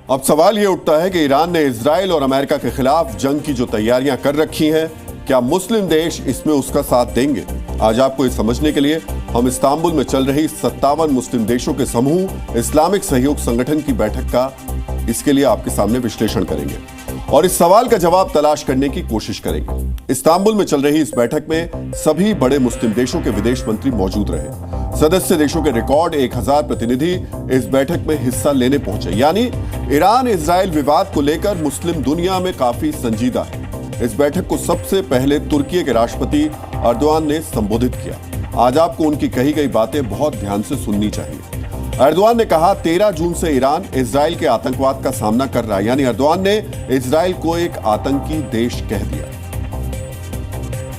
अब सवाल यह उठता है कि ईरान ने इजराइल और अमेरिका के खिलाफ जंग की जो तैयारियां कर रखी हैं, क्या मुस्लिम देश इसमें उसका साथ देंगे? आज आपको ये समझने के लिए हम इस्तांबुल में चल रही 57 मुस्लिम देशों के समूह इस्लामिक सहयोग संगठन की बैठक का इसके लिए आपके सामने विश्लेषण करेंगे और इस सवाल का जवाब तलाश करने की कोशिश करेंगे। इस्तांबुल में चल रही इस बैठक में सभी बड़े मुस्लिम देशों के विदेश मंत्री मौजूद रहे। सदस्य देशों के रिकॉर्ड 1000 प्रतिनिधि इस बैठक में हिस्सा लेने पहुंचे। यानी ईरान इजराइल विवाद को लेकर मुस्लिम दुनिया में काफी संजीदा है। इस बैठक को सबसे पहले तुर्की के राष्ट्रपति अर्दोआन ने संबोधित किया। आज आपको उनकी कही गई बातें बहुत ध्यान से सुननी चाहिए। अर्दोआन ने कहा 13 जून से ईरान इजराइल के आतंकवाद का सामना कर रहा है। यानी अर्दोआन ने इजराइल को एक आतंकी देश कह दिया।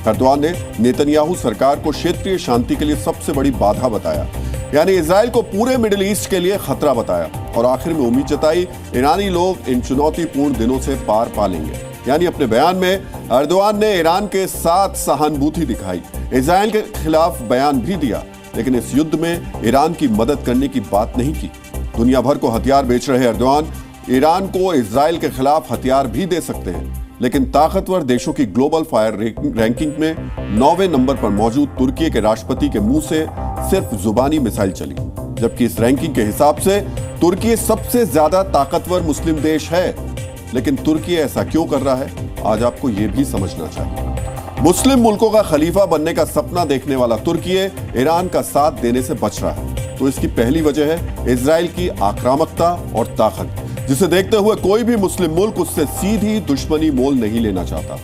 अर्दोआन ने नेतन्याहू सरकार को क्षेत्रीय शांति के लिए सबसे बड़ी बाधा बताया। यानी इजराइल को पूरे मिडिल ईस्ट के लिए खतरा बताया और आखिर में उम्मीद जताई ईरानी लोग इन चुनौतीपूर्ण दिनों से पार पा लेंगे। यानी अपने बयान में अर्दोआन ने ईरान के साथ सहानुभूति दिखाई, इजराइल के खिलाफ बयान भी दिया, लेकिन इस युद्ध में ईरान की मदद करने की बात नहीं की। दुनिया भर को हथियार बेच रहे अर्दोआन ईरान को इजराइल के खिलाफ हथियार भी दे सकते हैं, लेकिन ताकतवर देशों की ग्लोबल फायर रैंकिंग में 9वें नंबर पर मौजूद तुर्की के राष्ट्रपति के मुंह से सिर्फ जुबानी मिसाइल चली, जबकि इस रैंकिंग के हिसाब से तुर्की सबसे ज्यादा ताकतवर मुस्लिम देश है। लेकिन तुर्की ऐसा क्यों कर रहा है, आज आपको यह भी समझना चाहिए। मुस्लिम मुल्कों का खलीफा बनने का सपना देखने वाला तुर्की ईरान का साथ देने से बच रहा है, तो इसकी पहली वजह है इजराइल की आक्रामकता और ताकत, जिसे देखते हुए कोई भी मुस्लिम मुल्क उससे सीधी दुश्मनी मोल नहीं लेना चाहता।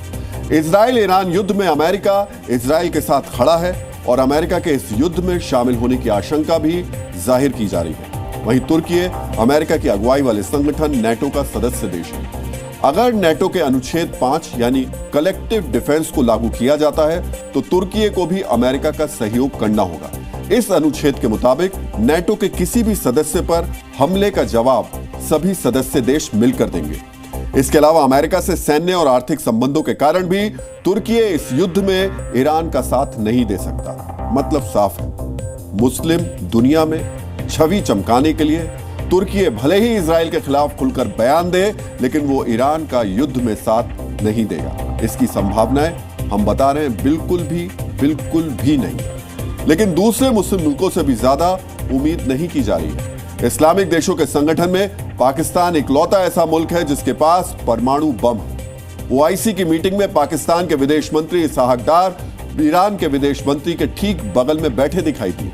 इजराइल ईरान युद्ध में अमेरिका इजराइल के साथ खड़ा है और अमेरिका के इस युद्ध में शामिल होने की आशंका भी जाहिर की जा रही है। वहीं तुर्की अमेरिका की अगुवाई वाले संगठन नेटो का सदस्य देश है। अगर नेटो के अनुच्छेद 5 यानी कलेक्टिव डिफेंस को लागू किया जाता है तो तुर्की को भी अमेरिका का सहयोग करना होगा। इस अनुच्छेद के मुताबिक नेटो के किसी भी सदस्य पर हमले का जवाब सभी सदस्य देश मिलकर देंगे। इसके अलावा अमेरिका से सैन्य और आर्थिक संबंधों के कारण भी तुर्की इस युद्ध में ईरान का साथ नहीं दे सकता। मतलब साफ है, मुस्लिम दुनिया में छवि चमकाने के लिए तुर्की भले ही इजराइल के खिलाफ खुलकर बयान दे, लेकिन वो ईरान का युद्ध में साथ नहीं देगा। इसकी संभावनाएं हम बता रहे हैं बिल्कुल भी नहीं। लेकिन दूसरे मुस्लिम मुल्कों से भी ज्यादा उम्मीद नहीं की जा रही है। इस्लामिक देशों के संगठन में पाकिस्तान इकलौता ऐसा मुल्क है जिसके पास परमाणु बम है। ओआईसी की मीटिंग में पाकिस्तान के विदेश मंत्री इसहाक डार ईरान के विदेश मंत्री के ठीक बगल में बैठे दिखाई दिए।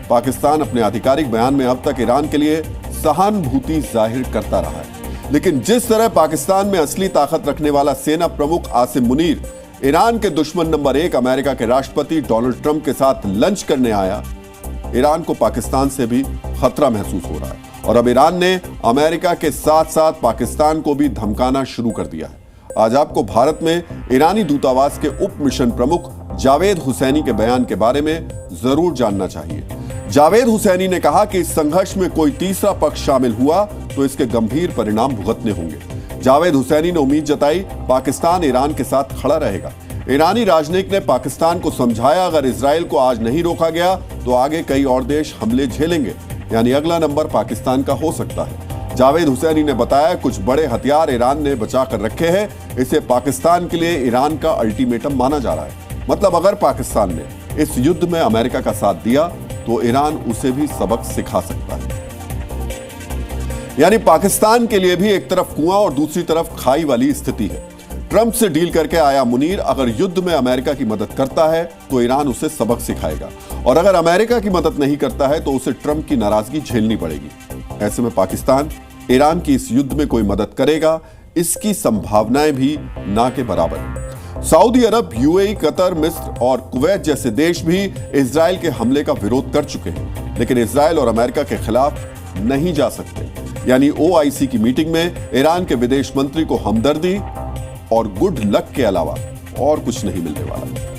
पाकिस्तान अपने आधिकारिक बयान में अब तक ईरान के लिए सहानुभूति जाहिर करता रहा है, लेकिन जिस तरह पाकिस्तान में असली ताकत रखने वाला सेना प्रमुख आसिम मुनीर ईरान के दुश्मन नंबर 1 अमेरिका के राष्ट्रपति डोनाल्ड ट्रंप के साथ लंच करने आया, ईरान को पाकिस्तान से भी खतरा महसूस हो रहा है और अब ईरान ने अमेरिका के साथ साथ पाकिस्तान को भी धमकाना शुरू कर दिया है। आज आपको भारत में ईरानी दूतावास के उप मिशन प्रमुख जावेद हुसैनी के बयान के बारे में जरूर जानना चाहिए। जावेद हुसैनी ने कहा कि इस संघर्ष में कोई तीसरा पक्ष शामिल हुआ तो इसके गंभीर परिणाम भुगतने होंगे। जावेद हुसैनी ने उम्मीद जताई पाकिस्तान ईरान के साथ खड़ा रहेगा। ईरानी राजनयिक ने पाकिस्तान को समझाया अगर इजराइल को आज नहीं रोका गया तो आगे कई और देश हमले झेलेंगे, यानी अगला नंबर पाकिस्तान का हो सकता है। जावेद हुसैनी ने बताया कुछ बड़े हथियार ईरान ने बचा कर रखे हैं, इसे पाकिस्तान के लिए ईरान का अल्टीमेटम माना जा रहा है। मतलब अगर पाकिस्तान ने इस युद्ध में अमेरिका का साथ दिया तो ईरान उसे भी सबक सिखा सकता है। यानी पाकिस्तान के लिए भी एक तरफ कुआं और दूसरी तरफ खाई वाली स्थिति है। ट्रंप से डील करके आया मुनीर अगर युद्ध में अमेरिका की मदद करता है तो ईरान उसे सबक सिखाएगा और अगर अमेरिका की मदद नहीं करता है तो उसे ट्रंप की नाराजगी झेलनी पड़ेगी। ऐसे में पाकिस्तान ईरान की इस युद्ध में कोई मदद करेगा, इसकी संभावनाएं भी ना के बराबर है। सऊदी अरब, यूएई, कतर, मिस्र और कुवैत जैसे देश भी इजराइल के हमले का विरोध कर चुके हैं, लेकिन इजराइल और अमेरिका के खिलाफ नहीं जा सकते। यानी ओआईसी की मीटिंग में ईरान के विदेश मंत्री को हमदर्दी और गुड लक के अलावा और कुछ नहीं मिलने वाला।